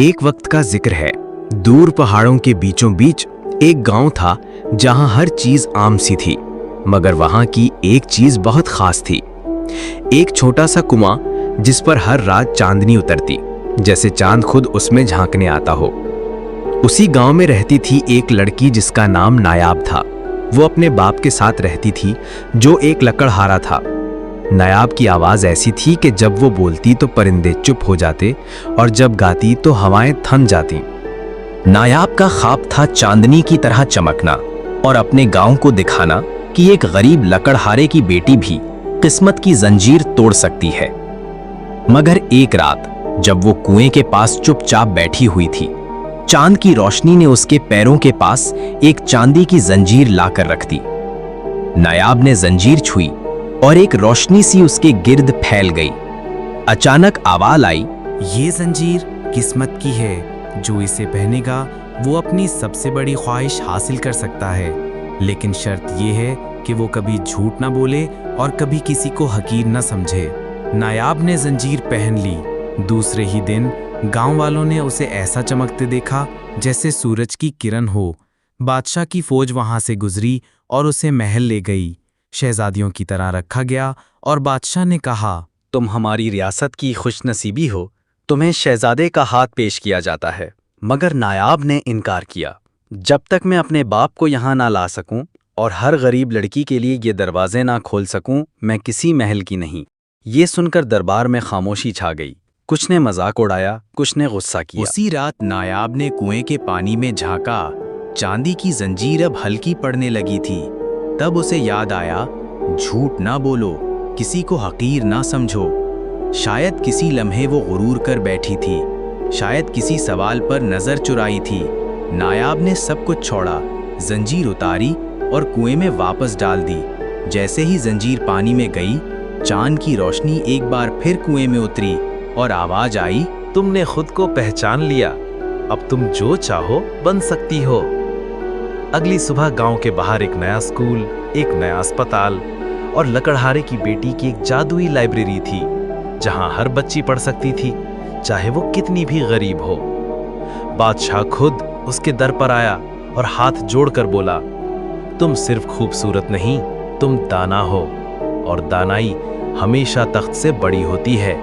ایک وقت کا ذکر ہے، دور پہاڑوں کے بیچوں بیچ ایک گاؤں تھا جہاں ہر چیز عام سی تھی، مگر وہاں کی ایک چیز بہت خاص تھی۔ ایک چھوٹا سا کنواں جس پر ہر رات چاندنی اترتی، جیسے چاند خود اس میں جھانکنے آتا ہو۔ اسی گاؤں میں رہتی تھی ایک لڑکی جس کا نام نایاب تھا۔ وہ اپنے باپ کے ساتھ رہتی تھی جو ایک لکڑہارا تھا۔ نایاب کی آواز ایسی تھی کہ جب وہ بولتی تو پرندے چپ ہو جاتے اور جب گاتی تو ہوائیں تھم جاتی۔ نایاب کا خواب تھا چاندنی کی طرح چمکنا اور اپنے گاؤں کو دکھانا کہ ایک غریب لکڑہارے کی بیٹی بھی قسمت کی زنجیر توڑ سکتی ہے۔ مگر ایک رات جب وہ کنویں کے پاس چپ چاپ بیٹھی ہوئی تھی، چاند کی روشنی نے اس کے پیروں کے پاس ایک چاندی کی زنجیر لا کر رکھ دی۔ نایاب نے زنجیر چھوئی اور ایک روشنی سی اس کے گرد پھیل گئی۔ اچانک آواز آئی، یہ زنجیر قسمت کی ہے، جو اسے پہنے گا وہ اپنی سب سے بڑی خواہش حاصل کر سکتا ہے، لیکن شرط یہ ہے کہ وہ کبھی جھوٹ نہ بولے اور کبھی کسی کو حقیر نہ سمجھے۔ نایاب نے زنجیر پہن لی۔ دوسرے ہی دن گاؤں والوں نے اسے ایسا چمکتے دیکھا جیسے سورج کی کرن ہو۔ بادشاہ کی فوج وہاں سے گزری اور اسے محل لے گئی۔ شہزادیوں کی طرح رکھا گیا اور بادشاہ نے کہا، تم ہماری ریاست کی خوش نصیبی ہو، تمہیں شہزادے کا ہاتھ پیش کیا جاتا ہے۔ مگر نایاب نے انکار کیا، جب تک میں اپنے باپ کو یہاں نہ لا سکوں اور ہر غریب لڑکی کے لیے یہ دروازے نہ کھول سکوں، میں کسی محل کی نہیں۔ یہ سن کر دربار میں خاموشی چھا گئی۔ کچھ نے مذاق اڑایا، کچھ نے غصہ کیا۔ اسی رات نایاب نے کنویں کے پانی میں جھانکا۔ چاندی کی زنجیر اب ہلکی پڑنے لگی تھی۔ تب اسے یاد آیا، جھوٹ نہ بولو، کسی کو حقیر نہ سمجھو۔ شاید کسی لمحے وہ غرور کر بیٹھی تھی، شاید کسی سوال پر نظر چرائی تھی۔ نایاب نے سب کچھ چھوڑا، زنجیر اتاری اور کنویں میں واپس ڈال دی۔ جیسے ہی زنجیر پانی میں گئی، چاند کی روشنی ایک بار پھر کنویں میں اتری اور آواز آئی، تم نے خود کو پہچان لیا، اب تم جو چاہو بن سکتی ہو۔ اگلی صبح گاؤں کے باہر ایک نیا اسکول، ایک نیا اسپتال اور لکڑہارے کی بیٹی کی ایک جادوئی لائبریری تھی، جہاں ہر بچی پڑھ سکتی تھی، چاہے وہ کتنی بھی غریب ہو۔ بادشاہ خود اس کے در پر آیا اور ہاتھ جوڑ کر بولا، تم صرف خوبصورت نہیں، تم دانا ہو، اور دانائی ہمیشہ تخت سے بڑی ہوتی ہے۔